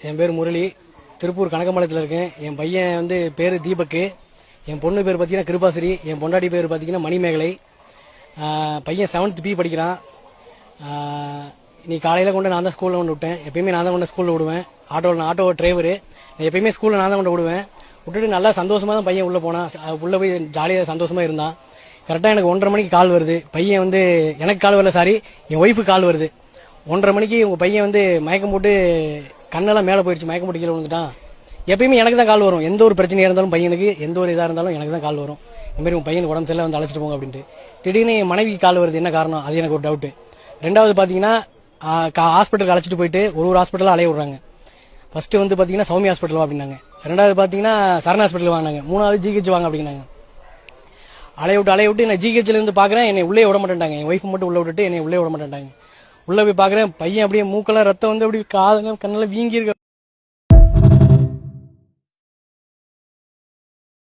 என் பேர் முரளி, திருப்பூர் கனகம்பாளையத்தில் இருக்கேன். என் பையன் வந்து பேர் தீபக்கு, என் பொண்ணு பேர் பார்த்தீங்கன்னா கிருபாஸ்ரீ, என் பொண்டாடி பேர் பார்த்தீங்கன்னா மணிமேகலை. பையன் 7th B படிக்கிறான். நீ காலையில் கொண்டு நான் தான் ஸ்கூலில் கொண்டு விட்டேன். எப்பயுமே நான் தான் கொண்டு ஸ்கூலில் விடுவேன். Auto driver. எப்பயுமே ஸ்கூலில் நான் தான் கொண்டு விடுவேன். விட்டுட்டு நல்லா சந்தோஷமாக தான் பையன் உள்ளே போனான். உள்ளே போய் ஜாலியாக சந்தோஷமாக இருந்தான். கரெக்டாக எனக்கு 1:30 மணிக்கு கால் வருது. பையன் வந்து எனக்கு கால் வரல, சாரி, என் ஒய்ஃபுக்கு கால் வருது. 1:30 மணிக்கு உங்கள் பையன் வந்து மயக்கம் போட்டு கண்ணெல்லாம் மேலே போயிடுச்சு, மயக்கம் போட்டு கீழே விழுந்துட்டான். எப்பயுமே எனக்கு தான் கால் வரும். எந்த ஒரு பிரச்சனையாக இருந்தாலும் பையனுக்கு, எந்த ஒரு இதாக இருந்தாலும் எனக்கு தான் கால் வரும். இந்த மாதிரி உங்கள் பையனுக்கு உடம்பு சரியில்லை வந்து அழைச்சிட்டு போங்க அப்படின்ட்டு. திடீர்னு என் மனைவிக்கு கால் வருது, என்ன காரணம், அது எனக்கு ஒரு டவுட்டு. ரெண்டாவது பார்த்தீங்கன்னா ஹாஸ்பிட்டலுக்கு அழைச்சிட்டு போயிட்டு ஒரு ஹாஸ்பிட்டலாக அலைய விடுறாங்க. ஃபர்ஸ்ட் வந்து பார்த்தீங்கன்னா சௌமி ஹாஸ்பிட்டல் அப்படின்னாங்க. ரெண்டாவது பார்த்தீங்கன்னா சரண் ஹாஸ்பிட்டல் வாங்கினாங்க. மூணாவது GH வாங்க அப்படின்னாங்க. அலைய விட்டு நான் GHல இருந்து பார்க்குறேன், என்னை உள்ளே விட மாட்டேன்ட்டாங்க. என் ஒய்ஃப் மட்டும் உள்ளே விட்டுட்டு என்னை உள்ளே விட மாட்டேன்ட்டாங்க. உள்ளே போய் பார்க்குறேன், பையன் அப்படியே மூக்கெல்லாம் ரத்தம் வந்து அப்படி காதெல்லாம் கண்ணெல்லாம் வீங்கி இருக்க.